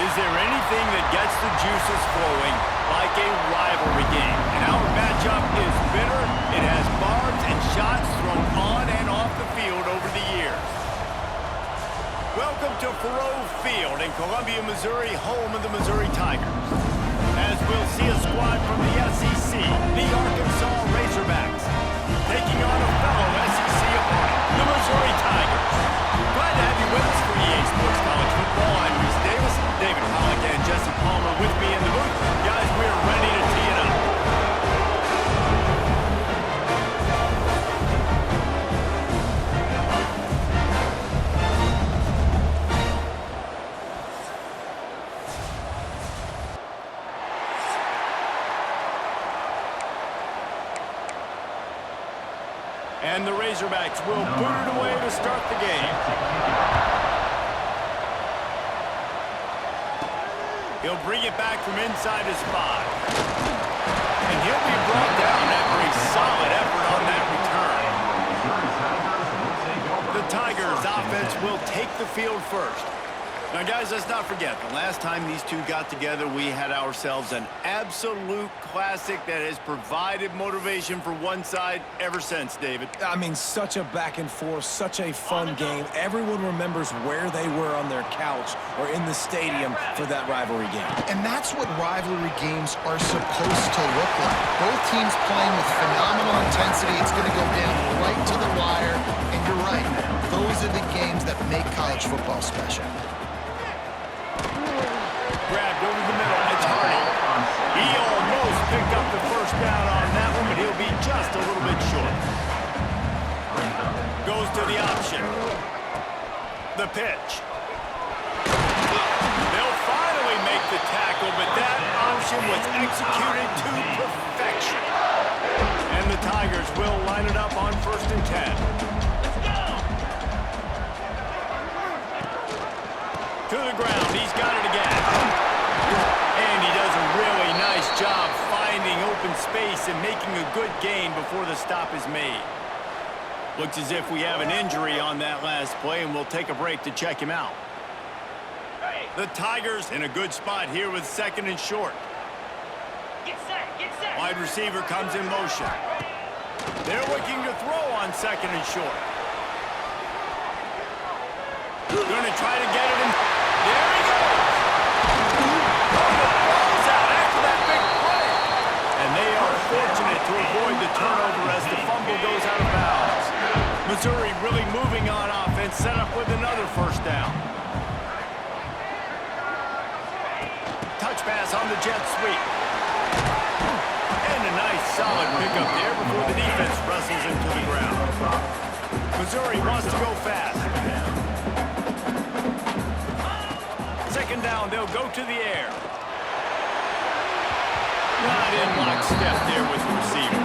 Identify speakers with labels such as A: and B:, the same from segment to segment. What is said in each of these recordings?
A: Is there anything that gets the juices flowing like a rivalry game? And our matchup is bitter. It has barbs and shots thrown on and off the field over the years. Welcome to Faroe Field in Columbia, Missouri, home of the Missouri Tigers. As we'll see a squad from the SEC, the Arkansas Razorbacks, taking on a fellow SEC opponent, the Missouri Tigers. Glad to have you with us for EA Sports College Football. I'm Reese Davis, David Pollock, and Jesse Palmer with me in the booth. Guys, we're ready to tee it up. And the Razorbacks will boot it away to start the game. He'll bring it back from inside his 5. And he'll be brought down after a solid effort on that return. The Tigers offense will take the field first. Now, guys, let's not forget, the last time these two got together, we had ourselves an absolute classic that has provided motivation for one side ever since, David.
B: I mean, such a back and forth, such a fun game. Everyone remembers where they were on their couch or in the stadium for that rivalry game.
C: And that's what rivalry games are supposed to look like. Both teams playing with phenomenal intensity. It's going to go down right to the wire. And you're right, those are the games that make college football special.
A: Grabbed over the middle. It's Hardy. He almost picked up the first down on that one, but he'll be just a little bit short. Goes to the option. The pitch. They'll finally make the tackle, but that option was executed to perfection. And the Tigers will line it up on 1st and 10. To the ground. He's got it again. And he does a really nice job finding open space and making a good gain before the stop is made. Looks as if we have an injury on that last play, and we'll take a break to check him out. The Tigers in a good spot here with 2nd and short.
D: Get set, get set.
A: Wide receiver comes in motion. They're looking to throw on 2nd and short. Going to try to get it in. There he goes. Balls out after that big play. And they are fortunate to avoid the turnover as the fumble goes out of bounds. Missouri really moving on offense, set up with another 1st down. Touch pass on the jet sweep. And a nice solid pickup there before the defense wrestles into the ground. Missouri wants to go fast. 2nd down, they'll go to the air. Not in lockstep there with the receiver.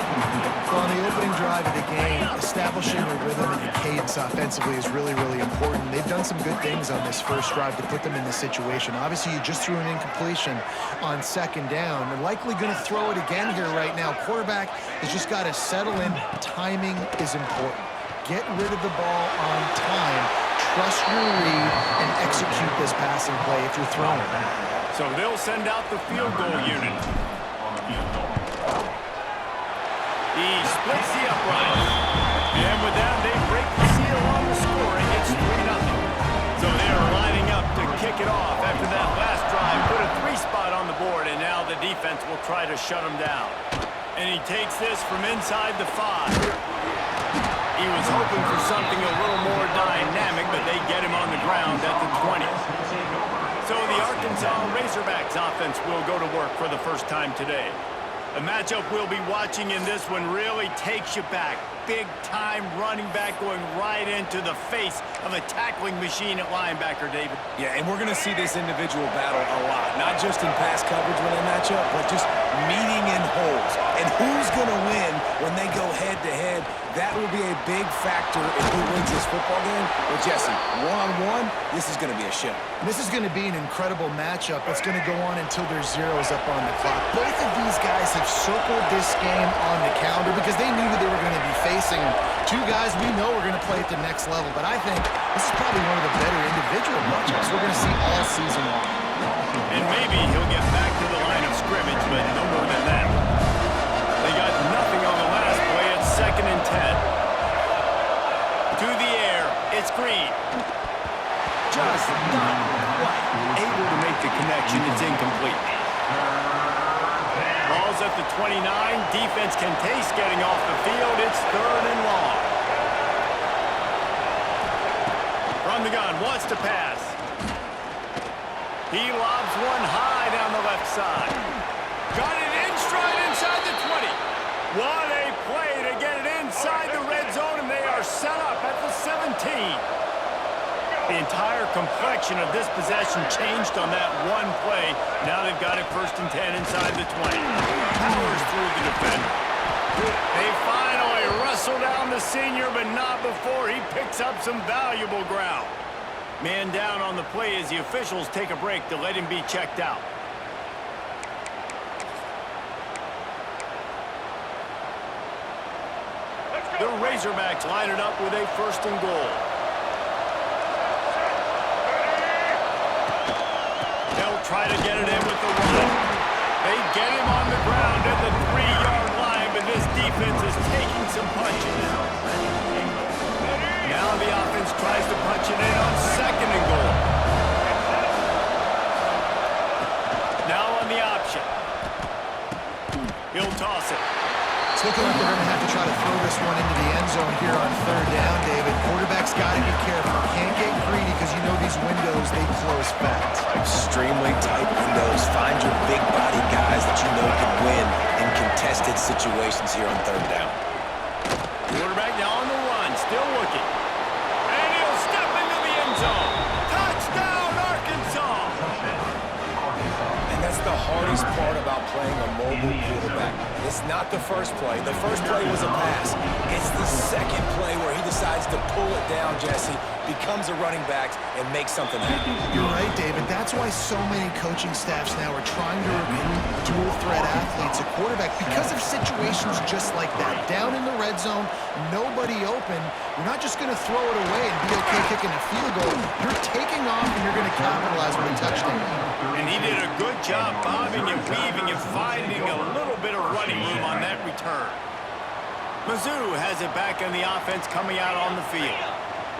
C: Well, on the opening drive of the game, establishing your rhythm and your cadence offensively is really, really important. They've done some good things on this first drive to put them in this situation. Obviously, you just threw an incompletion on 2nd down. They're likely going to throw it again here right now. Quarterback has just got to settle in. Timing is important. Get rid of the ball on time. Trust your read and execute this passing play if you're throwing.
A: So they'll send out the field goal unit. He splits the uprights. And with that, they break the seal on the scoring. It's 3-0. So they are lining up to kick it off after that last drive. Put a 3-spot on the board, and now the defense will try to shut him down. And he takes this from inside the 5. He was hoping for something a little more dynamic, but they get him on the ground at the 20. So the Arkansas Razorbacks offense will go to work for the first time today. The matchup we'll be watching in this one really takes you back. Big-time running back going right into the face of a tackling machine at linebacker, David.
B: Yeah, and we're going to see this individual battle a lot. Not just in pass coverage when they match up, but just meeting in holes. And who's going to win when they go head-to-head? That will be a big factor in who wins this football game. Well, Jesse, one-on-one, this is going to be a show.
C: This is going to be an incredible matchup. It's going to go on until there's zeros up on the clock. Both of these guys have circled this game on the calendar because they knew who they were going to be facing. Two guys we know are going to play at the next level, but I think this is probably one of the better individual matchups we're going to see all season long.
A: And maybe he'll get back to the line of scrimmage, but no more than that. They got nothing on the last play. It's 2nd and 10. To the air, it's Green. Just not quite able to make the connection. It's incomplete. Ball's at the 29. Defense can taste getting off the field. It's 3rd and long. From the gun, wants to pass. He lobs one high down the left side. Got it in stride inside the 20. What a play to get it inside the red zone, and they are set up at the 17. The entire complexion of this possession changed on that one play. Now they've got it 1st and 10 inside the 20. Powers through the defender. They finally wrestle down the senior, but not before he picks up some valuable ground. Man down on the play as the officials take a break to let him be checked out. The Razorbacks line it up with a 1st and goal. They'll try to get it in with the run. They get him on the ground at the 3-yard line, but this defense is taking some punches. Now the offense tries to punch it in on 2nd and goal. Now on the option. He'll toss it.
C: It's looking like they're going to have to try to throw this one into the end zone here on 3rd down, David. Quarterback's got to be careful. Can't get greedy because you know these windows, they close fast.
B: Extremely tight windows. Find your big body guys that you know can win in contested situations here on 3rd down.
A: Quarterback now on the run, still looking. And he'll step into the end zone. Touchdown, Arkansas!
B: And that's the hardest part about playing a mobile quarterback. It's not the first play. The first play was a pass. It's the second play where he decides to pull it down, Jesse, becomes a running back, and makes something happen.
C: You're right, David. That's why so many coaching staffs now are trying to recruit dual-threat athletes at quarterback because of situations just like that. Down in the red zone, nobody open. You're not just going to throw it away and be okay kicking a field goal. You're taking off, and you're going to capitalize with a touchdown.
A: And he did a good job bobbing and weaving and finding a little bit of running room on that return. Mizzou has it back on the offense coming out on the field.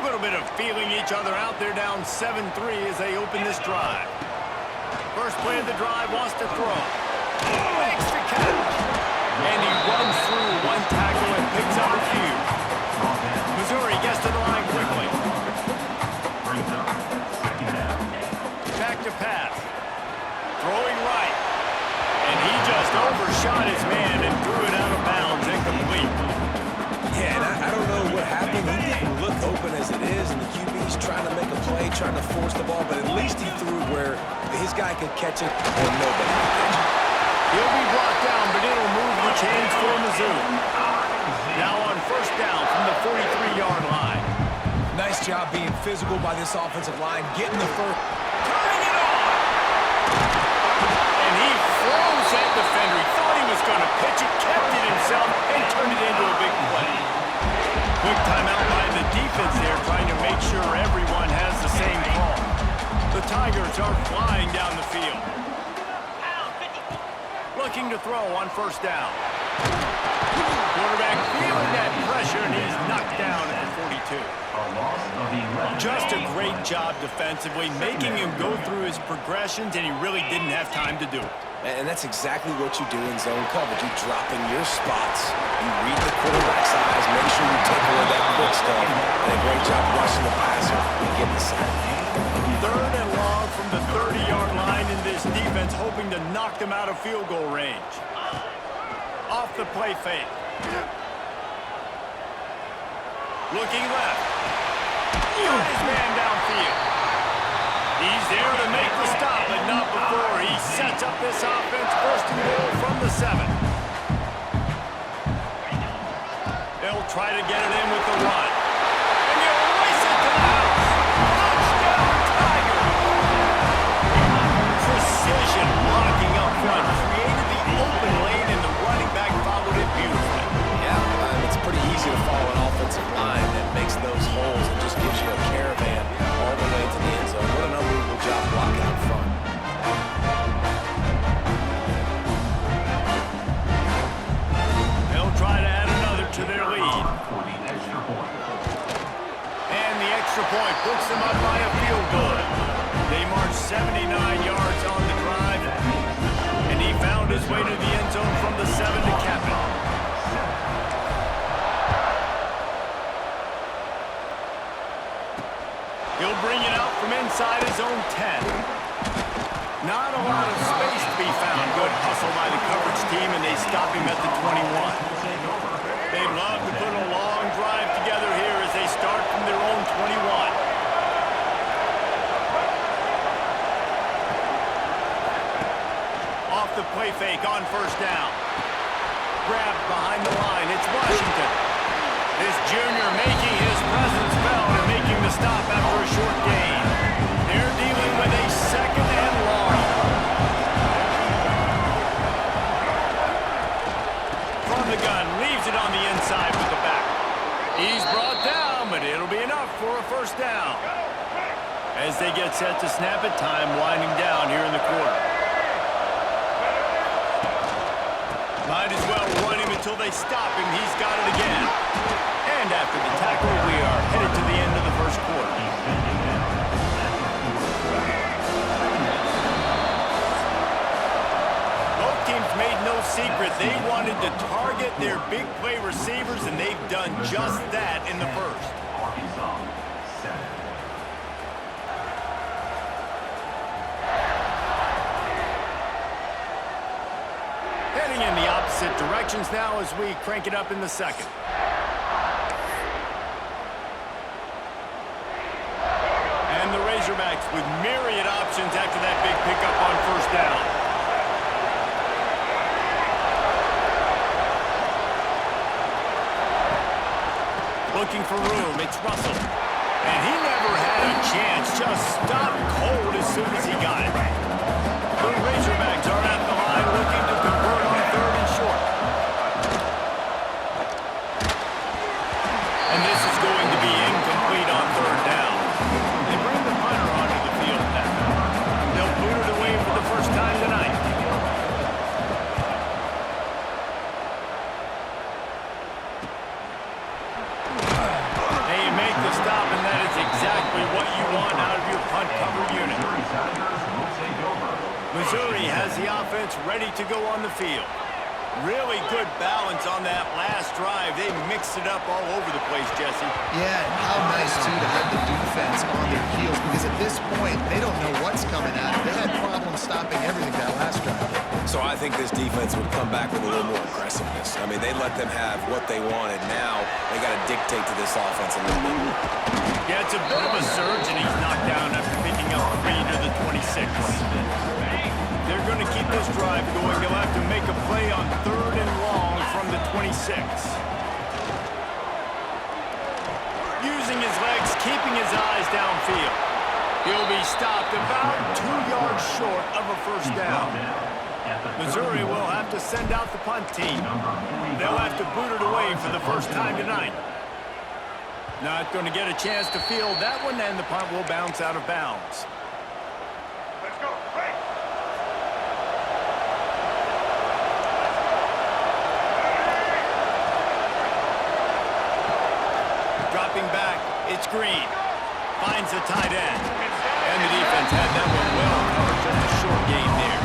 A: A little bit of feeling each other out there down 7-3 as they open this drive. First play of the drive, wants to throw. Makes the catch. And he runs through one tackle and picks up a few. Missouri gets to the line quickly. Back to pass. Throwing right. And he just overshot his man and threw it out of bounds, incomplete.
B: Yeah, and I don't know what happened. He didn't look open as it is, and the QB's trying to make a play, trying to force the ball, but at least he threw where his guy could catch it or nobody could catch it.
A: He'll be brought down, but it'll move the chains for Mizzou. Now on 1st down from the 43-yard line.
B: Nice job being physical by this offensive line, getting the first.
A: Turning it on! And he froze that defender. He thought he was going to pitch it, kept it himself, and turned it into a big play. Quick timeout by the defense there, trying to make sure everyone has the same call. The Tigers are flying down the field. Looking to throw on 1st down. Quarterback feeling that pressure, and he's knocked down at the 42. Just a great job defensively, making him go through his progressions, and he really didn't have time to do it.
B: And that's exactly what you do in zone coverage. You drop in your spots, you read the quarterback's eyes, make sure you take away that quick stuff, and a great job rushing the passer and getting the sack.
A: 3rd and long from the 30-yard line, in this defense hoping to knock them out of field goal range. Off the play fake. Looking left. Got his man downfield. He's there to make the stop, but not before he sets up this offense 1st and goal from the 7. They'll try to get it in with the run. And he'll race it to the house. Touchdown, Tigers! Precision blocking up front created the open lane, and the running back followed it beautifully.
B: Yeah, it's pretty easy to follow an offensive line that makes those holes and just gives you a caravan all the way to the end zone. What an unbelievable job blocking up front.
A: And the extra point puts them up by a field goal. They marched 79 yards on the drive, and he found his way to the end zone from the 7 to cap it. He'll bring it out from inside his own 10. Not a lot of space to be found. Good hustle by the coverage team, and they stop him at the 21. They love to put a long drive together here as they start from their own 21. Off the play fake on first down. Grabbed behind the line. It's Washington. This junior making his presence felt and making the stop after a short gain. They're dealing with a second and long. From the gun, leaves it on the inside with the back. He's brought down, but it'll be enough for a first down. As they get set to snap it, time winding down here in the quarter. Might as well run him until they stop him. He's got it again. And after the tackle, we are headed to the end of the first quarter. Both teams made no secret. They wanted to target their big play receivers, and they've done just that in the first. Heading in the opposite directions now as we crank it up in the second. And the Razorbacks with myriad options after that big pickup on first down. Looking for room, it's Russell. And he never had a chance, just stopped cold as soon as he got it. The Razorbacks are at the line looking to convert on third and short. And this is going to be incomplete on third down. They bring the punter onto the field now. They'll boot it away for the first time tonight. They make the stop, and that is exactly what you want out of your punt cover unit. Missouri has the offense ready to go on the field. Really good balance on that last drive. They mixed it up all over the place, Jesse.
C: Yeah, and how nice, too, to have the defense on their heels, because at this point, they don't know what's coming at them. They had problems stopping everything that last drive.
B: So I think this defense would come back with a little more aggressiveness. I mean, they let them have what they wanted. Now they got to dictate to this offense a little bit more.
A: Yeah, it's a bit of a surge, and he's knocked down after picking up 3 to the 26. They're going to keep this drive going. They'll have to make a play on third and long from the 26. Using his legs, keeping his eyes downfield. He'll be stopped about 2 yards short of a first down. Missouri will have to send out the punt team. They'll have to boot it away for the first time tonight. Not going to get a chance to field that one, and the punt will bounce out of bounds.
D: Let's go. Right.
A: Dropping back, it's Green. Finds the tight end. And the defense had that one well covered, just a short gain there.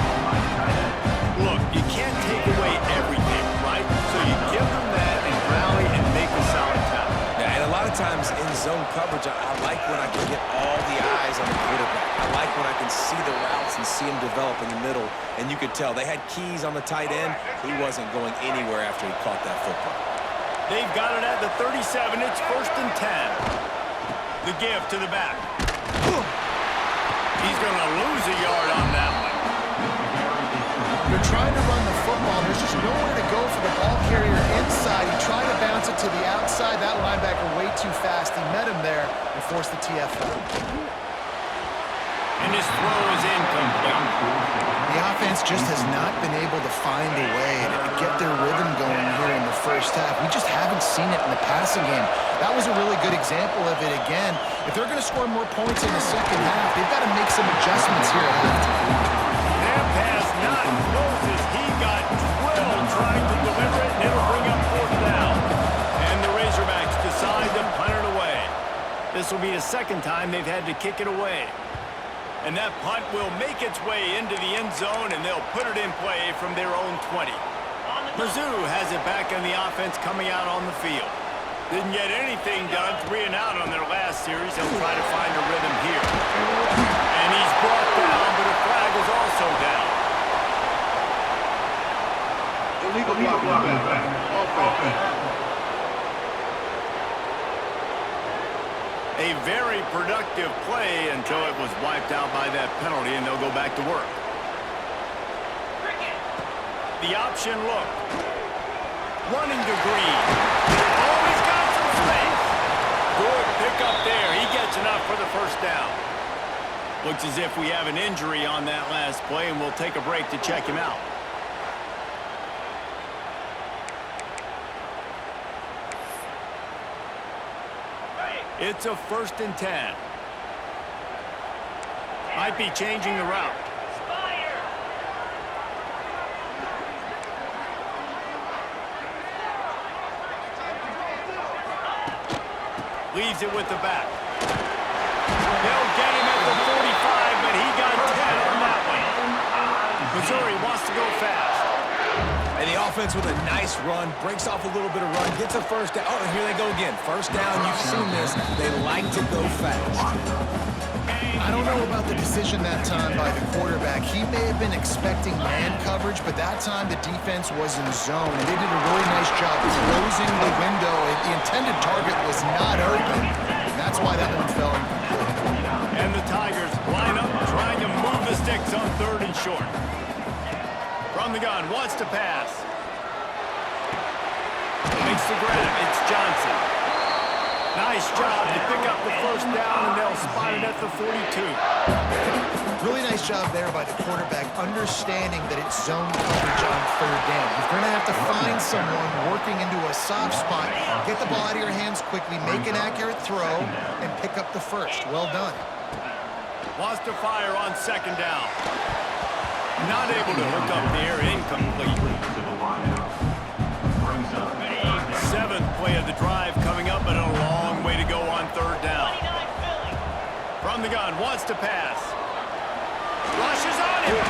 A: Look, you can't take away everything, right? So you give them that and rally and make a solid tackle.
B: Yeah, and a lot of times in zone coverage, I like when I can get all the eyes on the quarterback. I like when I can see the routes and see him develop in the middle. And you could tell they had keys on the tight end. He wasn't going anywhere after he caught that football.
A: They've got it at the 37. It's first and 10. The give to the back. He's going to lose a yard on that one.
C: They're trying to run the football. There's just nowhere to go for the ball carrier inside. He tried to bounce it to the outside. That linebacker way too fast. He met him there and forced the TFL.
A: And his throw is incomplete.
C: The offense just has not been able to find a way to get their rhythm going here in the first half. We just haven't seen it in the passing game. That was a really good example of it again. If they're going to score more points in the second half, they've got to make some adjustments here at halftime.
A: That pass not close as he got drilled trying to deliver it, and it'll bring up fourth down. And the Razorbacks This will be the second time they've had to kick it away. And that punt will make its way into the end zone, and they'll put it in play from their own 20. Mizzou has it back in the offense coming out on the field. Didn't get anything done, 3 and out on their last series. They'll try to find a rhythm here. And he's brought down, but a flag is also down.
D: Illegal block. Offense.
A: A very productive play until it was wiped out by that penalty, and they'll go back to work. The option look. Running to Green. Oh, he's got some space. Good pick up there. He gets enough for the first down. Looks as if we have an injury on that last play, and we'll take a break to check him out. It's a 1st and 10. Might be changing the route. Leaves it with the back. They'll get him at the 45, but he got 10 on that one. Missouri wants to go fast.
B: And the offense with a nice run, breaks off a little bit of run, gets a first down. Oh, and here they go again. First down, you've seen this. They like to go fast.
C: I don't know about the decision that time by the quarterback. He may have been expecting man coverage, but that time the defense was in zone. And they did a really nice job closing the window. The intended target was not open. That's why that one fell incomplete.
A: And the Tigers line up, trying to move the sticks on 3rd and short. From the gun, wants to pass. Makes the grab. It's Johnson. Nice job to pick up the first down, and they'll spot it at the 42.
C: Really nice job there by the quarterback, understanding that it's zone coverage on 3rd down. You're going to have to find someone working into a soft spot, get the ball out of your hands quickly, make an accurate throw, and pick up the first. Well done.
A: Wants to fire on 2nd down. Not able to hook up there, incomplete. 7th play of the drive coming up, but a long way to go on 3rd down. From the gun, wants to pass. Rushes on him.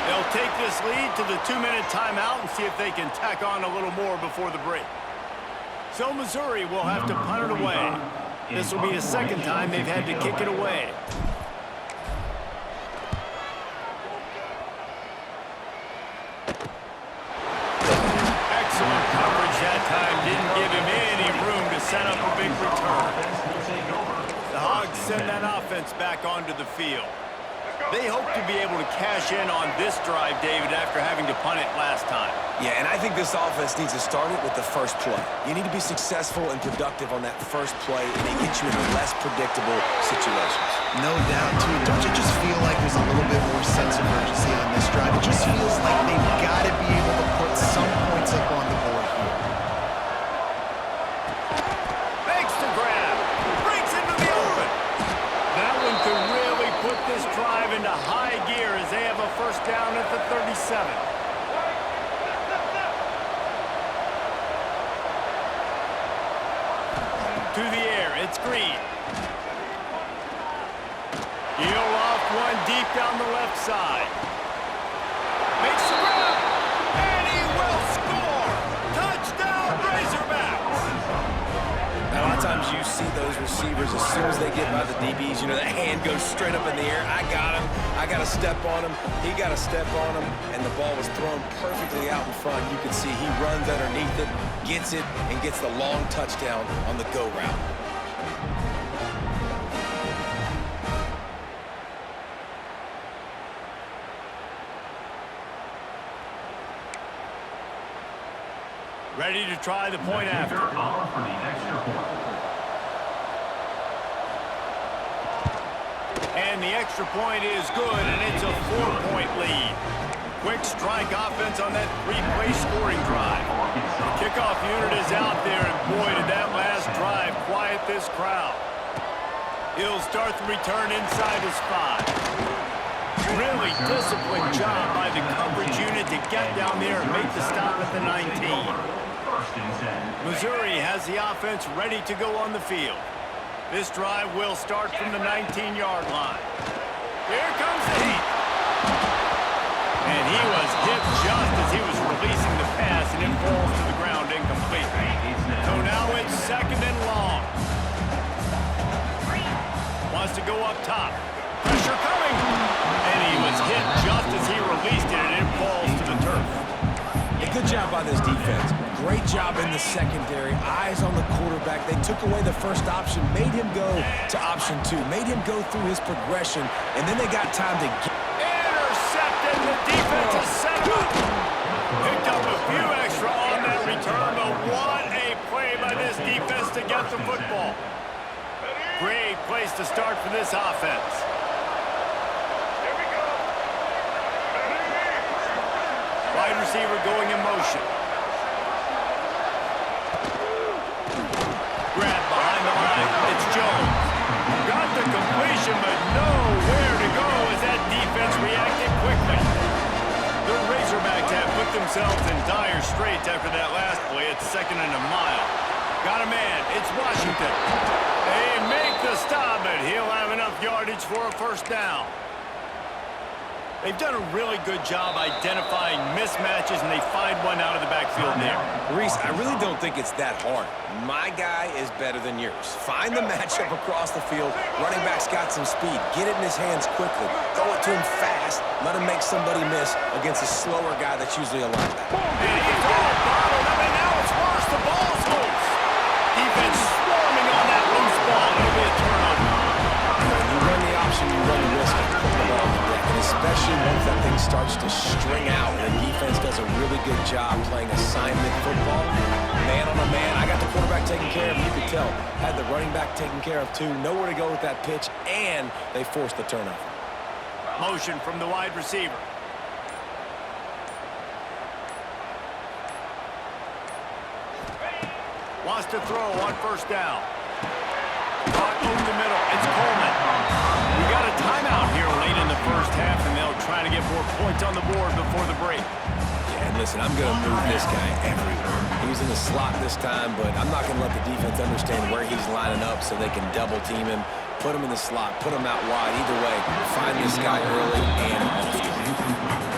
A: They'll take this lead to the 2-minute timeout and see if they can tack on a little more before the break. So Missouri will have to punt it away. This will be the second time they've had to kick it away. Excellent coverage that time. Didn't give him any room to set up a big return. The Hogs send that offense back onto the field. They hope to be able to cash in on this drive, David, after having to punt it last time.
B: Yeah, and I think this offense needs to start it with the first play. You need to be successful and productive on that first play, and it gets you into less predictable situations.
C: No doubt, too. Don't you just feel like there's a little bit more sense of urgency on this drive? It just feels like they've got to be able to put some points up on the board here.
A: Makes the grab. Breaks into the open. That one could really put this drive into high gear as they have a first down at the 37. To the air, it's Green. Heel off one deep down the left side. Makes the grab, and he will score! Touchdown, Razorbacks!
B: Now, a lot of times you see those receivers, as soon as they get by the DBs, you know, that hand goes straight up in the air. I got him. I got to step on him. He got to step on him, and the ball was thrown perfectly out in front. You can see he runs underneath it, gets it, and gets the long touchdown on the go route.
A: Ready to try the point after. And the extra point is good, and it's a 4-point lead. Quick strike offense on that 3-play scoring drive. The kickoff unit is out there, and boy, did that last drive quiet this crowd. He'll start the return inside his 5. Really disciplined job by the coverage unit to get down there and make the stop at the 19. Missouri has the offense ready to go on the field. This drive will start from the 19-yard line. Here comes the heat. And he was hit just as he was releasing the pass, and it falls to the ground incomplete. So now it's 2nd and long. Wants to go up top. Pressure coming. And he was hit just as he released it, and it falls to the turf.
B: A good job by this defense. Great job in the secondary. Eyes on the quarterback. They took away the first option, made him go to option 2, made him go through his progression, and then they got time to get...
A: Intercepted. The defense has set him up. Picked up a few extra on that return, but what a play by this defense to get the football. Great place to start for this offense. Wide receiver going in motion. Grab behind the line. It's Jones. Got the completion, but nowhere to go as that defense reacted quickly. The Razorbacks have put themselves in dire straits after that last play. It's 2nd and a mile. Got a man. It's Washington. They make the stop, but he'll have enough yardage for a first down. They've done a really good job identifying mismatches, and they find one out of the backfield there.
B: Reese, I really don't think it's that hard. My guy is better than yours. Find the matchup across the field. Running back's got some speed. Get it in his hands quickly. Throw it to him fast. Let him make somebody miss against a slower guy that's usually a linebacker.
A: And he's all bottled up, and now it's worse. The ball's loose. Defense swarming on that loose ball. It'll be a turnover.
B: When you run the option, you run the risk of putting the ball on the deck. And especially once that thing starts to string out, the defense does a really good job playing assignment football. Man on a man. I got the quarterback taken care of. You could tell. Had the running back taken care of, too. Nowhere to go with that pitch, and they forced the turnover.
A: Motion from the wide receiver. Wants to throw on first down. Caught over the middle. It's Coleman. We got a timeout here late in the first half, and they'll try to get more points on the board before the break.
B: Yeah, and listen, I'm going to move this guy everywhere. He's in the slot this time, but I'm not going to let the defense understand where he's lining up so they can double team him, put him in the slot, put him out wide. Either way, find this guy early and on the field.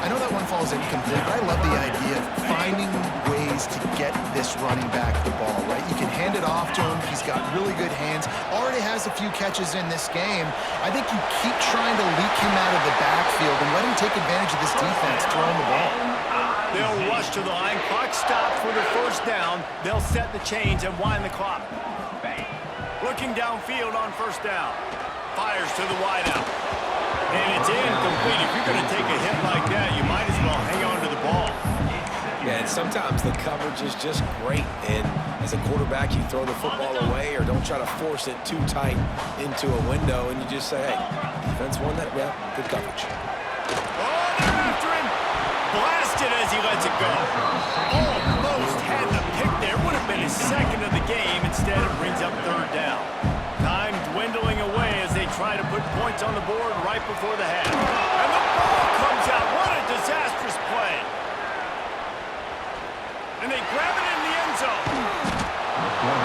C: I know that one falls incomplete, but I love the idea of finding ways to get this running back the ball, right? You can hand it off to him. He's got really good hands. Already has a few catches in this game. I think you keep trying to leak him out of the backfield and let him take advantage of this defense throwing the ball.
A: They'll rush to the line. Clock stopped for the first down. They'll set the chains and wind the clock. Looking downfield on first down. Fires to the wideout. And it's incomplete. If you're going to take a hit like that, you might as well hang on to the ball.
B: Yeah, and sometimes the coverage is just great. And as a quarterback, you throw the football away or don't try to force it too tight into a window, and you just say, hey, defense won that, well, good coverage.
A: Oh, they're after him. Blasted as he lets it go. Almost had the pick there. Would have been his second of the game. Instead, it brings up third down. Time dwindling away as they try to put points on the board right before the half. And the ball comes out. What a disastrous play. And they grab it in the end zone.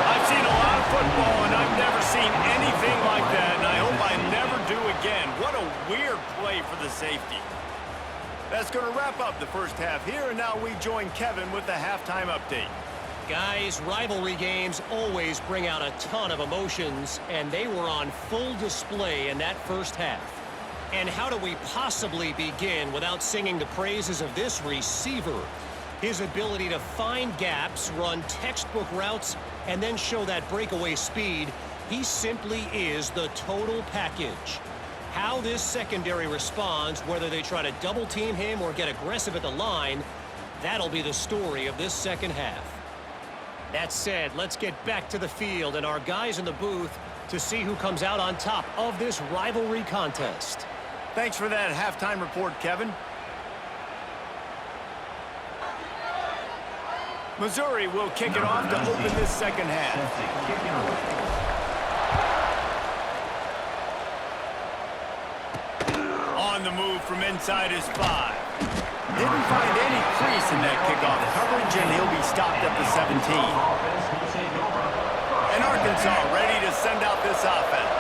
A: I've seen a lot of football, and I've never seen anything like that, and I hope I never do again. What a weird play for the safety. That's going to wrap up the first half here, and now we join Kevin with the halftime update.
E: Guys, rivalry games always bring out a ton of emotions, and they were on full display in that first half. And how do we possibly begin without singing the praises of this receiver? His ability to find gaps, run textbook routes, and then show that breakaway speed, he simply is the total package. How this secondary responds, whether they try to double team him or get aggressive at the line, that'll be the story of this second half. That said, let's get back to the field and our guys in the booth to see who comes out on top of this rivalry contest.
A: Thanks for that halftime report, Kevin. Missouri will kick it off to open this second half. On the move from inside his 5. Didn't find any crease in that kickoff coverage, and he'll be stopped at the 17. And Arkansas ready to send out this offense.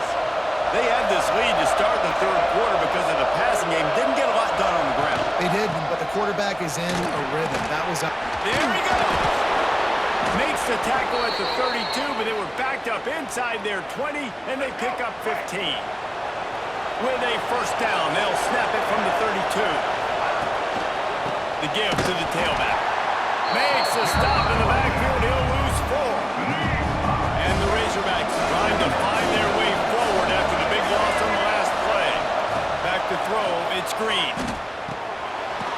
A: They had this lead to start the third quarter because of the passing game. Didn't get a lot done on the ground.
C: They did, but the quarterback is in a rhythm. That was up.
A: There he goes. Makes the tackle at the 32, but they were backed up inside their 20, and they pick up 15. With a first down, they'll snap it from the 32. The give to the tailback. Makes a stop in the backfield. He'll lose 4. And the Razorbacks trying to find their way forward after the big loss on the last play. Back to throw, it's Green.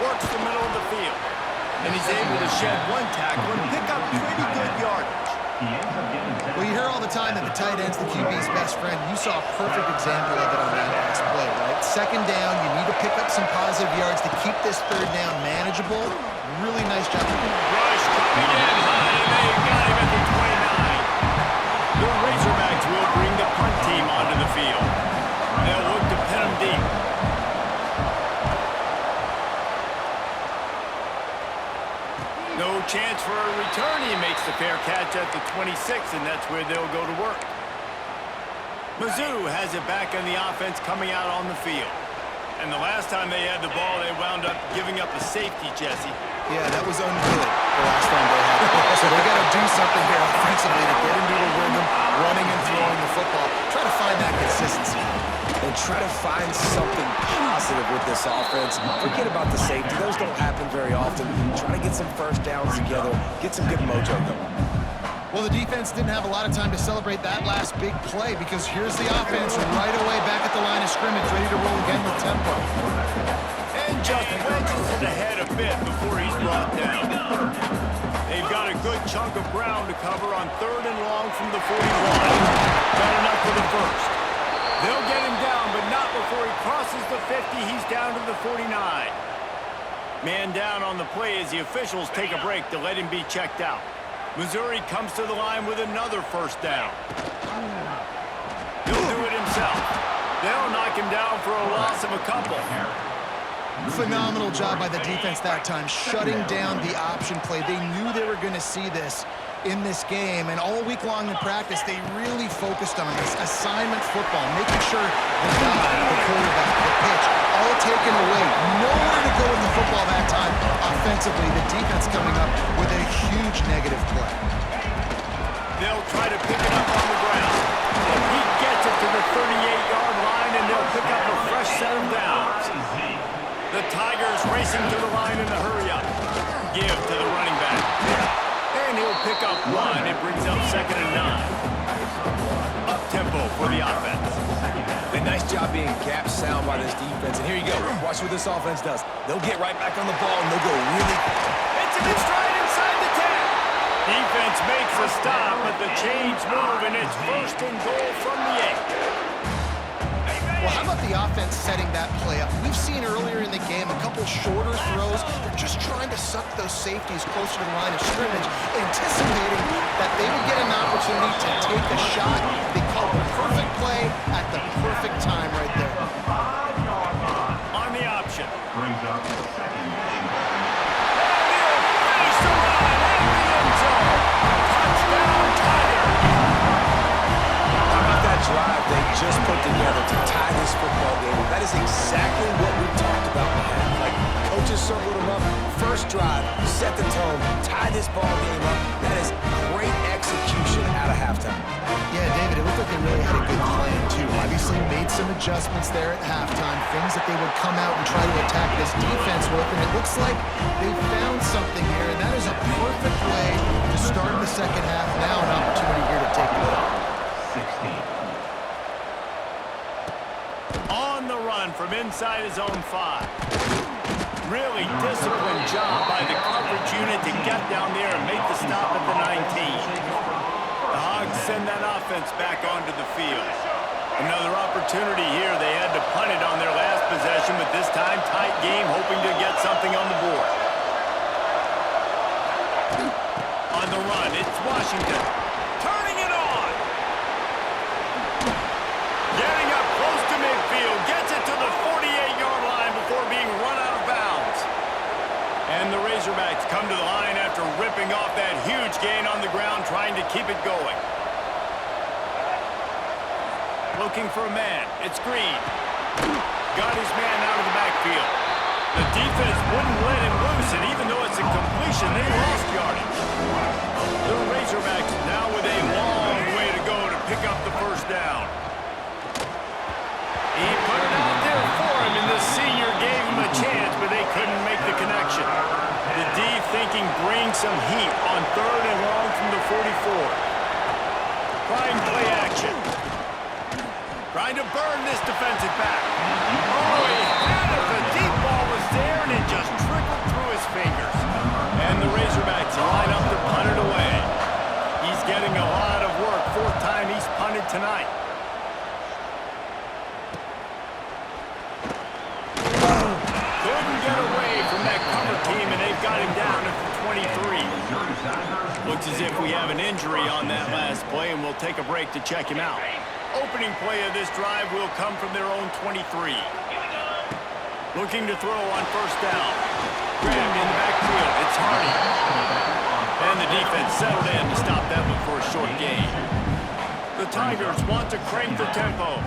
A: Works the middle of the field. And he's able to shed 1 tackle and pick up pretty good yardage.
C: Well, you hear all the time that the tight end's the QB's best friend. You saw a perfect example of it on that last play, right? Second down, you need to pick up some positive yards to keep this third down manageable. Really nice job.
A: Rush coming in high, and they got him at the 29. The Razorbacks will bring the punt team onto the field. They'll look to pin him deep. No chance for a return. He makes the fair catch at the 26, and that's where they'll go to work. Mizzou has it back in the offense coming out on the field. And the last time they had the ball, they wound up giving up a safety, Jesse.
C: Yeah, that was ungood the last time they had it. So they got to do something here offensively to get into a rhythm, running and throwing the football. Try to find that consistency.
B: And try to find something positive with this offense. Forget about the safety. Those don't happen very often. Try to get some first downs together. Get some good mojo going.
C: Well, the defense didn't have a lot of time to celebrate that last big play because here's the offense right away back at the line of scrimmage, ready to roll again with tempo.
A: And just wedges it ahead a bit before he's brought down. They've got a good chunk of ground to cover on 3rd and long from the 41. Got enough for the first. They'll get him down, but not before he crosses the 50. He's down to the 49. Man down on the play as the officials take a break to let him be checked out. Missouri comes to the line with another first down. He'll do it himself. They'll knock him down for a loss of a couple.
C: Phenomenal job by the defense that time, shutting down the option play. They knew they were going to see this in this game, and all week long in practice, they really focused on this assignment football, making sure the guy, the quarterback, the pitch, all taken away. Nowhere to go with the football that time. Offensively, the defense coming up with a huge negative play.
A: They'll try to pick it up on the ground. He gets it to the 38-yard line, and they'll pick up a fresh set of downs. The Tigers racing to the line in a hurry-up. Give to the running back. And he'll pick up 1. It brings up 2nd and 9. Up-tempo for the offense.
B: A nice job being gap sound by this defense. And here you go. Watch what this offense does. They'll get right back on the ball, and they'll go really...
A: It's an stride inside the 10. Defense makes a stop, but the chains move, and it's 1st and goal from the 8.
C: Well, how about the offense setting that play up? We've seen earlier in the game a couple shorter throws. They're just trying to suck those safeties closer to the line of scrimmage, anticipating that they would get an opportunity to take a shot. They called the perfect play at the perfect time right there.
A: On the option.
D: Brings up the 2nd.
B: Drive they just put together to tie this football game. That is exactly what we talked about in the half. Like, coaches circled them up. First drive, set the tone, tie this ball game up. That is great execution out of halftime.
C: Yeah, David, it looked like they really had a good plan, too. Obviously made some adjustments there at halftime, things that they would come out and try to attack this defense with, and it looks like they found something here, and that is a perfect way to start the second half. Now an opportunity here to take it up.
D: 16.
A: On the run from inside his own 5. Really disciplined job by the coverage unit to get down there and make the stop at the 19. The Hogs send that offense back onto the field. Another opportunity here. They had to punt it on their last possession, but this time tight game, hoping to get something on the board. On the run, it's Washington. Turning it on. Getting up close to midfield, gets it to the 48-yard line before being run out of bounds. And the Razorbacks come to the line after ripping off that huge gain on the ground, trying to keep it going. looking for a man. It's Green. Got his man out of the backfield. The defense wouldn't let him loose, and even though it's a completion, they lost yardage. The Razorbacks now with a long way to go to pick up the first down. He put it out there for him, and the senior gave him a chance, but they couldn't make the connection. The D thinking bring some heat on 3rd and long from the 44. Trying play action. Trying to burn this defensive back. Oh, he had it. The deep ball was there, and it just trickled through his fingers. And the Razorbacks line up to punt it away. He's getting a lot of work. 4th time he's punted tonight. Couldn't get away from that cover team, and they've got him down at the 23. Looks as if we have an injury on that last play, and we'll take a break to check him out. Opening play of this drive will come from their own 23. Looking to throw on 1st down. Grabbed in the backfield. It's Hardy. And the defense settled in to stop that one for a short gain. The Tigers want to crank the tempo.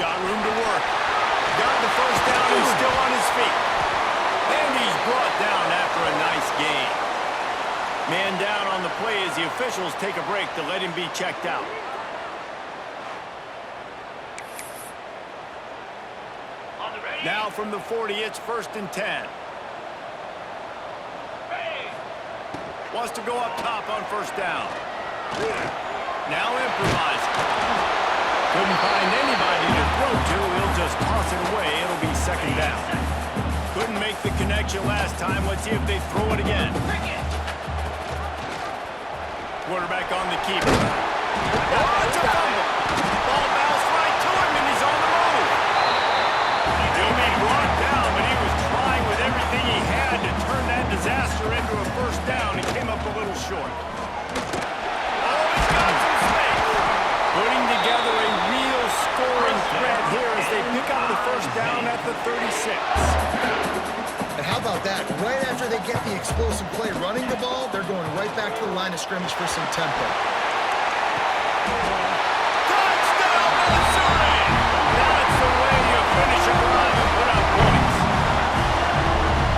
A: Got room to work. Got the 1st down and still on his feet. And he's brought down after a nice gain. Man down on the play as the officials take a break to let him be checked out. Now from the 40, it's 1st and 10. Wants to go up top on 1st down. Now improvising. Couldn't find anybody to throw to. He'll just toss it away. It'll be 2nd down. Couldn't make the connection last time. Let's see if they throw it again. Quarterback on the keeper. Oh, it's a fumble. Ball bounced right to him, and he's on the move. He'll be brought down, but he was trying with everything he had to turn that disaster into a 1st down. He came up a little short. Oh, he's got some space. Putting together a real scoring threat here as they pick up the 1st down at the 36.
C: And how about that? Right after they get the explosive play running the ball, they're going right back to the line of scrimmage for some tempo.
A: Touchdown, Missouri! That's the way you finish a drive and put up points.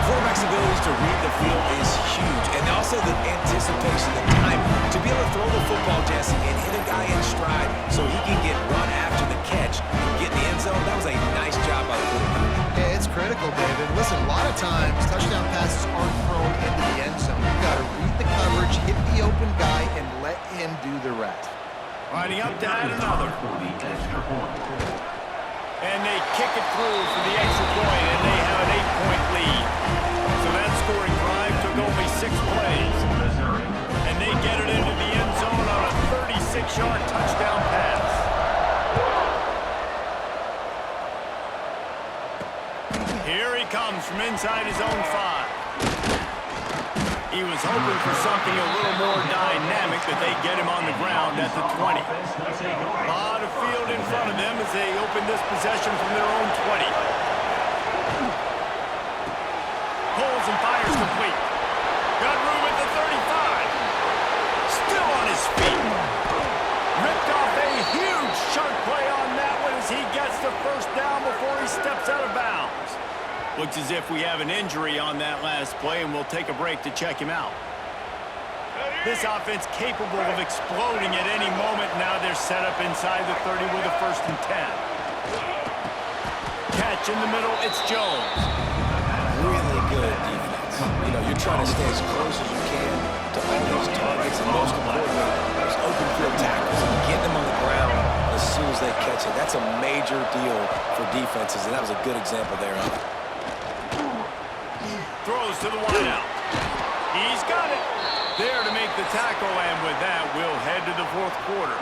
B: Quarterback's ability to read the field is huge, and also the anticipation, the time to be able to throw the football, Jesse, and hit a guy in stride so he can get run after the catch and get in the end zone. That was a nice job by the quarterback.
C: Yeah, it's critical, David. Listen, a lot of times touchdown passes aren't thrown into the end zone. You've got to read the coverage, hit the open guy, and let him do the rest.
A: Lining up to add another.
D: For the extra point.
A: And they kick it through for the extra point, and they have an 8-point lead. So that scoring drive took only 6 plays.
D: Missouri.
A: And they get it into the end zone on a 36-yard touchdown pass. Here he comes from inside his own 5. He was hoping for something a little more dynamic, but they get him on the ground at the 20. A lot of field in front of them as they open this possession from their own 20. Pulls and fires complete. Got room at the 35. Still on his feet. Ripped off a huge chunk play on that one as he gets the 1st down before he steps out of bounds. Looks as if we have an injury on that last play, and we'll take a break to check him out. This offense capable of exploding at any moment. Now they're set up inside the 30 with a 1st and 10. Catch in the middle, it's Jones.
B: Really good defense. You know, you're trying to stay as close as you can to all those targets, and most importantly, those open field tackles and get them on the ground as soon as they catch it. That's a major deal for defenses, and that was a good example there of it.
A: Throws to the wideout. He's got it. There to make the tackle, and with that, we'll head to the 4th quarter.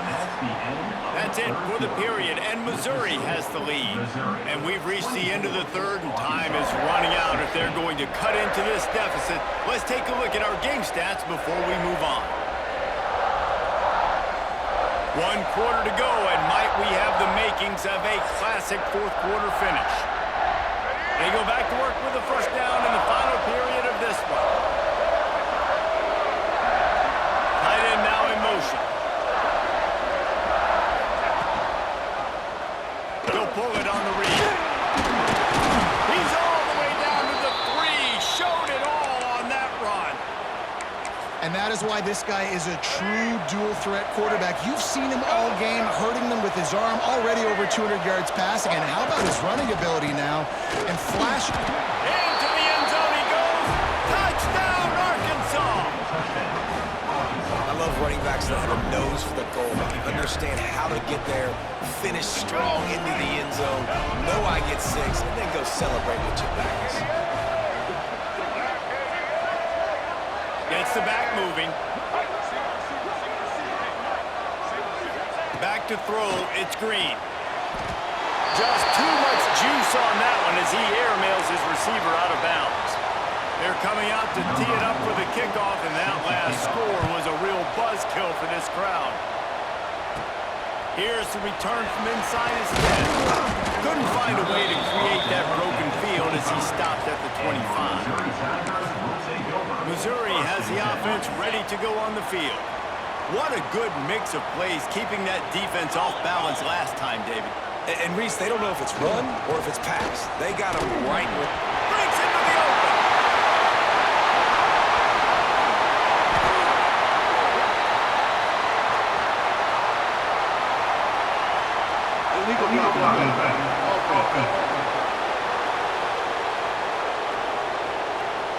A: That's it for the period, and Missouri has the lead. And we've reached the end of the 3rd, and time is running out if they're going to cut into this deficit. Let's take a look at our game stats before we move on. 1 quarter to go, and might we have the makings of a classic 4th quarter finish. They go back to work with the 1st down in the final period of this one. Tight end now in motion.
C: why this guy is a true dual-threat quarterback. You've seen him all game, hurting them with his arm, already over 200 yards passing. And how about his running ability now? And flash.
A: Into the end zone he goes. Touchdown, Arkansas.
B: I love running backs that have a nose for the goal. They can understand how to get there, finish strong into the end zone, know I get 6, and then go celebrate with your backs.
A: Gets the back moving. Back to throw, it's Green. Just too much juice on that one as he airmails his receiver out of bounds. They're coming out to tee it up for the kickoff, and that last score was a real buzzkill for this crowd. Here's the return from inside his 10. Couldn't find a way to create that broken field as he stopped at the 25. Missouri has the offense ready to go on the field. What a good mix of plays, keeping that defense off balance last time, David.
B: And Reese, they don't know if it's run or if it's pass. They got him right with...
A: Breaks into the open.
D: Illegal block. Offense.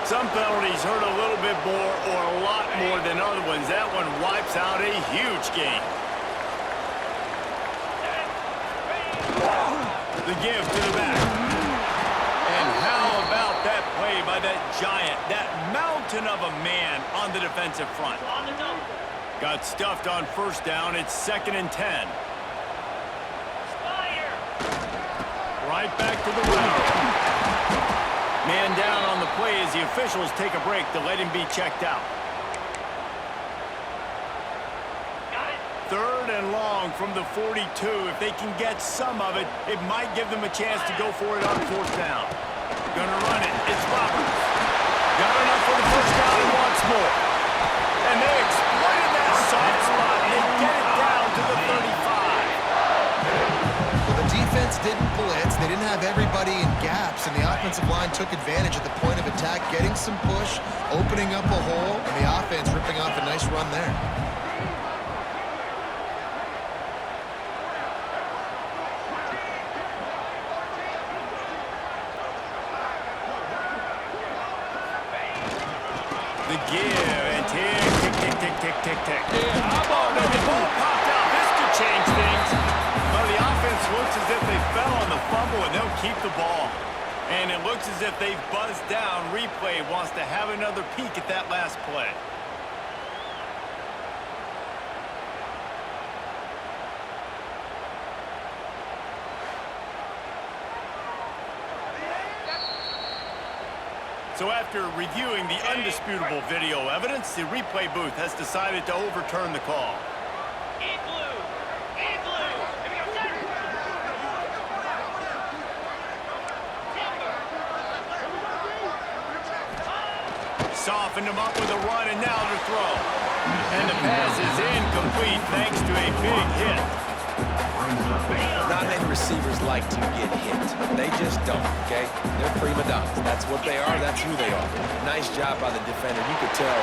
A: Some penalties hurt a little bit more or a lot more than other ones. That one wipes out a huge game. The give to the back. And how about that play by that giant, that mountain of a man on the defensive front? Got stuffed on first down. It's 2nd and 10. Right back to the well. Man down on the play as the officials take a break to let him be checked out. 3rd and long from the 42. If they can get some of it, it might give them a chance to go for it on 4th down. Gonna run it. It's Roberts. Got enough for the first down and wants more. And they exploited that soft spot and they get it down to the 35.
C: Well, the defense didn't blitz. They didn't have everybody in gaps, and the offensive line took advantage at the point of attack, getting some push, opening up a hole, and the offense ripping off a nice run there.
A: The give and tick. Oh, no, the ball popped out. This could change things. Well, the offense looks as if they fell on the fumble, and they'll keep the ball. And it looks as if they've buzzed down. Replay wants to have another peek at that last play. So after reviewing the undisputable video evidence, the replay booth has decided to overturn the call. Softened him up with a run and now to throw. And the pass is incomplete thanks to a big hit.
B: Not many receivers like to get hit. They just don't, okay? They're prima donnas. That's what they are. That's who they are. Nice job by the defender. You could tell.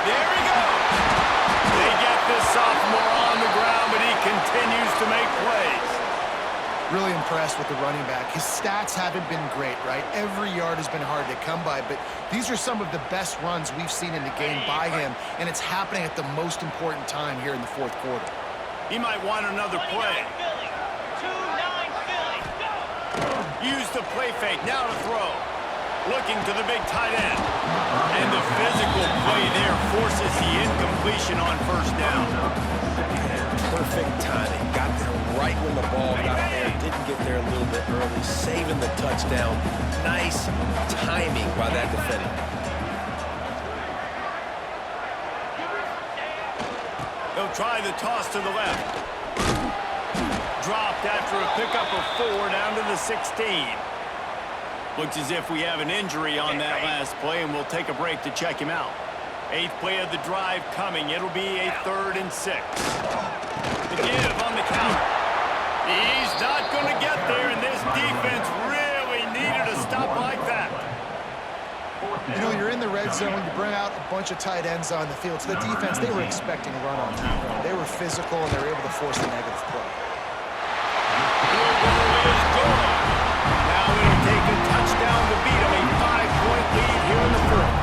A: There he goes. They get this sophomore on the ground, but he continues to make plays.
C: Really impressed with the running back. His stats haven't been great, right? Every yard has been hard to come by, but these are some of the best runs we've seen in the game by him, and it's happening at the most important time here in the 4th quarter.
A: He might want another play. Use the play fake, now to throw. Looking to the big tight end. And the physical play there forces the incompletion on first down.
B: Perfect timing. Got there right when the ball got there. Didn't get there a little bit early. Saving the touchdown. Nice timing by that defender.
A: They'll try the toss to the left. Dropped after a pickup of 4 down to the 16. Looks as if we have an injury on that last play, and we'll take a break to check him out. 8th play of the drive coming. It'll be a 3rd and 6. The give on the counter. He's not going to get there, and this defense really needed a stop like that.
C: You know, you're in the red zone, you bring out a bunch of tight ends on the field. So the defense, they were expecting a run on defense. They were physical, and they were able to force the negative play.
A: Now it'll take a touchdown to beat them, a 5-point lead here in the fourth.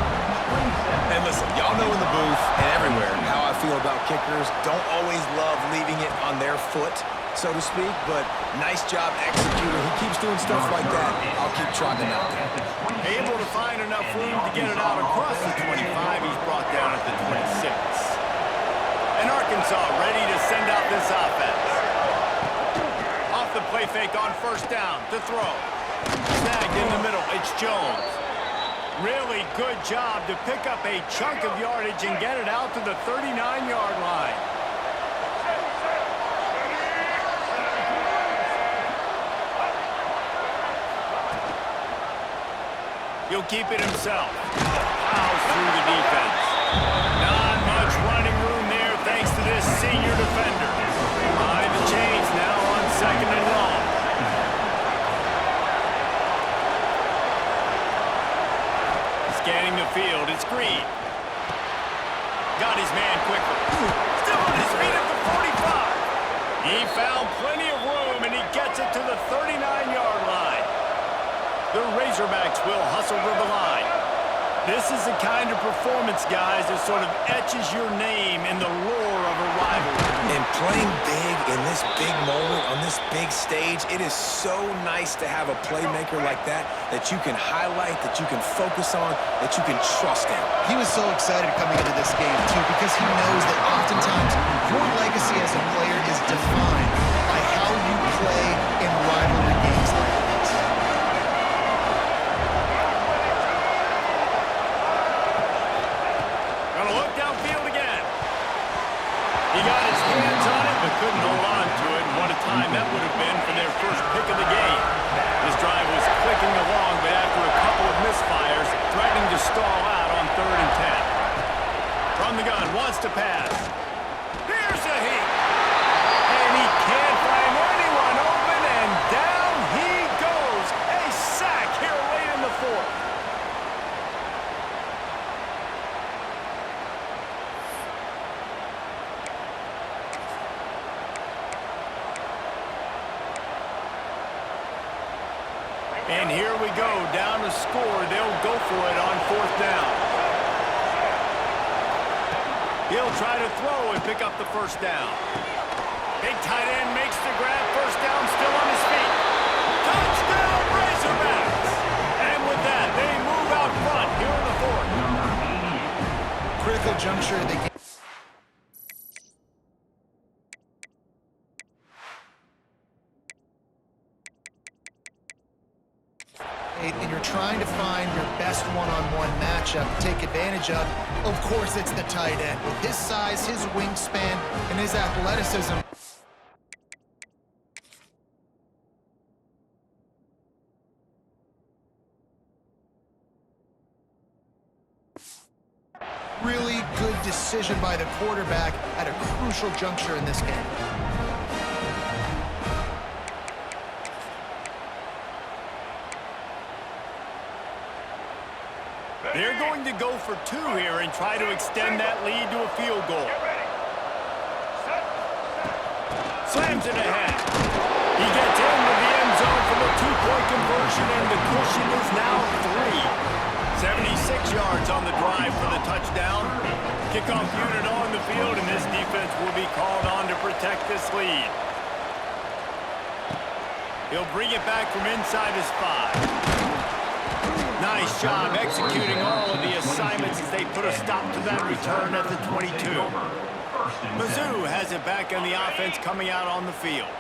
B: And listen, y'all know in the booth and everywhere how I feel about kickers. Don't always love leaving it on their foot, so to speak, but nice job executing. He keeps doing stuff like that. I'll keep trotting out there.
A: Able to find enough room to get it out across the 25. He's brought down at the 26. And Arkansas ready to send out this offense. Off the play fake on first down to throw. Snagged in the middle. It's Jones. Really good job to pick up a chunk of yardage and get it out to the 39-yard line. He'll keep it himself. Plows through the defense. Not much running room there thanks to this senior defender. Behind the chains now on 2nd and long. Scanning the field, it's Green. Got his man quickly. Still on his feet at the 45. He found plenty of room, and he gets it to the 39-yard line. The Razorbacks will hustle to the line. This is the kind of performance, guys, that sort of etches your name in the lore of a rivalry.
B: And playing big in this big moment, on this big stage, it is so nice to have a playmaker like that you can highlight, that you can focus on, that you can trust in.
C: He was so excited coming into this game, too, because he knows that oftentimes your legacy as a player is defined by how you play in rivalry games like this.
A: Gonna look downfield again. He got his hands on it, but couldn't hold on to it. And what a time that would have been for their first pick of the game. This drive was clicking along, but after a couple of misfires, threatening to stall out on 3rd and 10. From the gun, wants to pass. Here's a heat. And he can't find anyone open, and down he goes. A sack here late in the fourth. And here we go, down to score. They'll go for it on 4th down. He'll try to throw and pick up the first down. Big tight end makes the grab. First down, still on his feet. Touchdown, Razorbacks! And with that, they move out front here in the fourth.
C: Critical juncture of the game. And you're trying to find your best one-on-one matchup to take advantage of course, it's the tight end. With his size, his wingspan, and his athleticism. Really good decision by the quarterback at a crucial juncture in this game.
A: They're going to go for 2 here and try to extend that lead to a field goal. Slams it ahead. He gets into the end zone for the 2-point conversion, and the cushion is now 3. 76 yards on the drive for the touchdown. Kickoff unit on the field, and this defense will be called on to protect this lead. He'll bring it back from inside his 5. Nice job executing all of the assignments as they put a stop to that return at the 22. Mizzou has it back on the offense coming out on the field.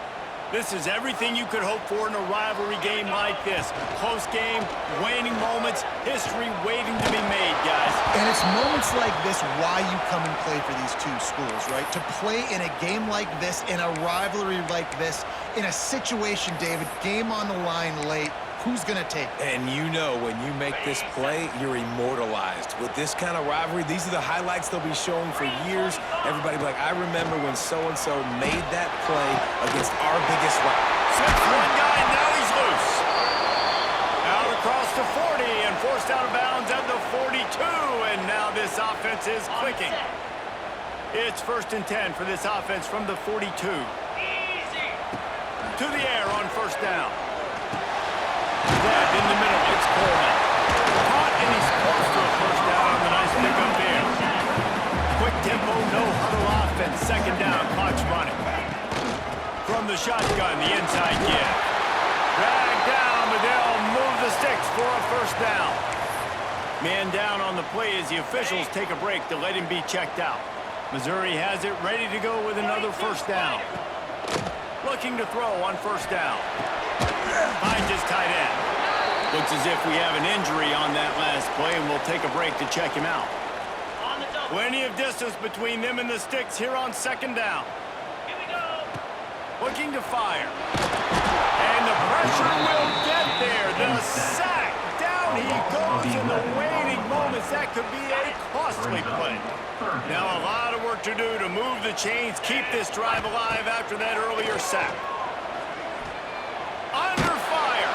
A: This is everything you could hope for in a rivalry game like this. Close game, waning moments, history waiting to be made, guys.
C: And it's moments like this why you come and play for these two schools, right? To play in a game like this, in a rivalry like this, in a situation, David, game on the line late, who's going to take it?
B: And you know when you make this play, you're immortalized. With this kind of rivalry, these are the highlights they'll be showing for years. Everybody will be like, I remember when so-and-so made that play against our biggest rival.
A: Slips one guy, now he's loose. Out across the 40 and forced out of bounds at the 42. And now this offense is clicking. It's 1st and 10 for this offense from the 42. To the air on 1st down. Dead in the middle, it's Coleman. Caught, and he's close to a 1st down on the nice pickup there. Quick tempo, no huddle offense. 2nd down, clock's running. From the shotgun, the inside give. Dragged down, but they'll move the sticks for a 1st down. Man down on the play as the officials take a break to let him be checked out. Missouri has it ready to go with another 1st down. Looking to throw on 1st down. Finds his tight end. Looks as if we have an injury on that last play, and we'll take a break to check him out. Plenty of distance between them and the sticks here on 2nd down. Here we go. Looking to fire. And the pressure will get there. The sack. Down he goes in the waiting moments. That could be a costly play. Now a lot of work to do to move the chains, keep this drive alive after that earlier sack. Under fire.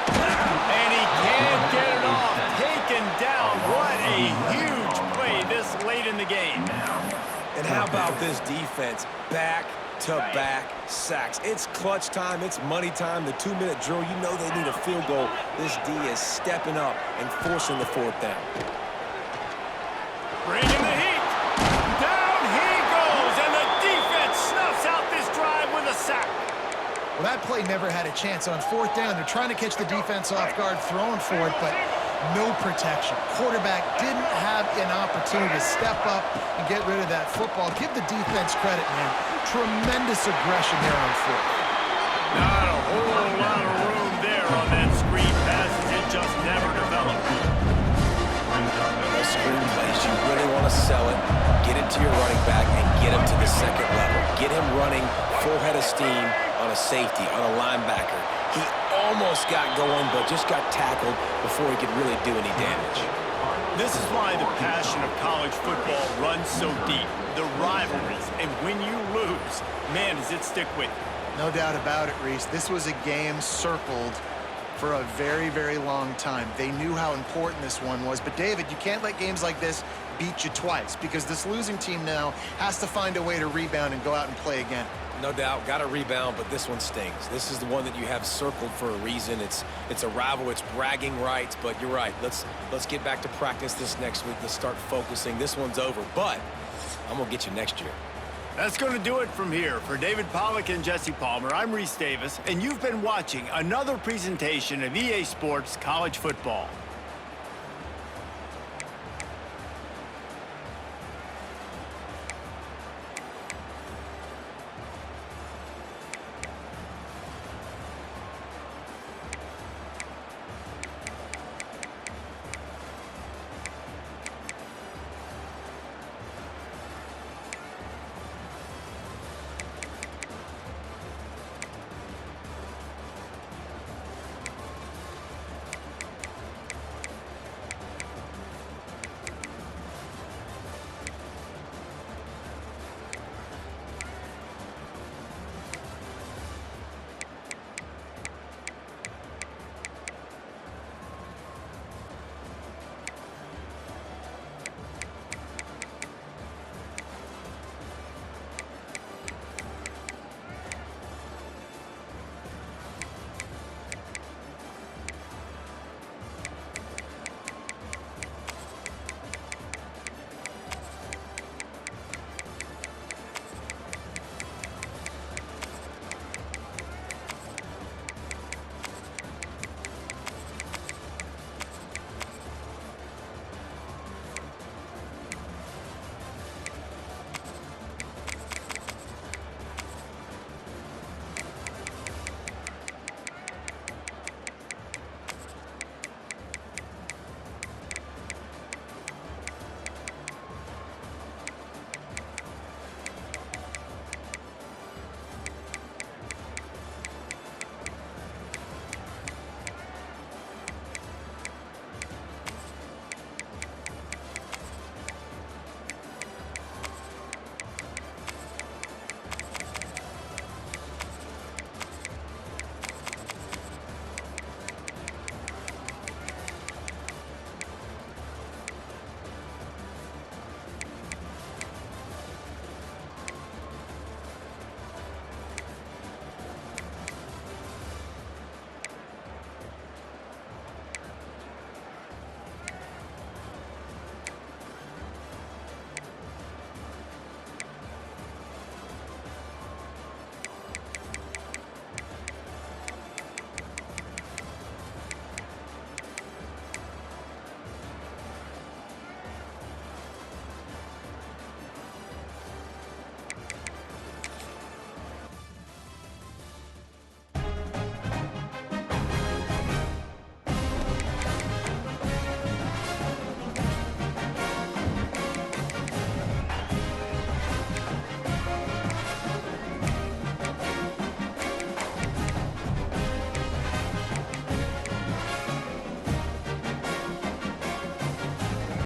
A: And he can't get it off. Taken down. What a huge play this late in the game.
B: And how about this defense? Back-to-back sacks. It's clutch time. It's money time. The 2-minute drill. You know they need a field goal. This D is stepping up and forcing the 4th down.
A: Bringing the heat. Down he goes, and the defense snuffs out this drive with a sack.
C: Well, that play never had a chance. On 4th down, they're trying to catch the defense off guard, throwing for it, but no protection. Quarterback didn't have an opportunity to step up and get rid of that football. Give the defense credit, man. Tremendous aggression there on 4th.
A: Not a whole lot of room there on that screen pass. It just never developed.
B: Those screen plays, you really want to sell it, get it to your running back, and get him to the 2nd level. Get him running full head of steam on a safety, on a linebacker. He almost got going, but just got tackled before he could really do any damage.
A: This is why the passion of college football runs so deep. The rivalries, and when you lose, man, does it stick with you.
C: No doubt about it, Reese. This was a game circled for a very, very long time. They knew how important this one was. But, David, you can't let games like this beat you twice, because this losing team now has to find a way to rebound and go out and play again.
B: No doubt, got to rebound, but this one stings. This is the one that you have circled for a reason. It's a rival, it's bragging rights, but you're right. Let's get back to practice this next week. Let's start focusing. This one's over, but I'm going to get you next year.
A: That's going to do it from here. For David Pollack and Jesse Palmer, I'm Reese Davis, and you've been watching another presentation of EA Sports College Football.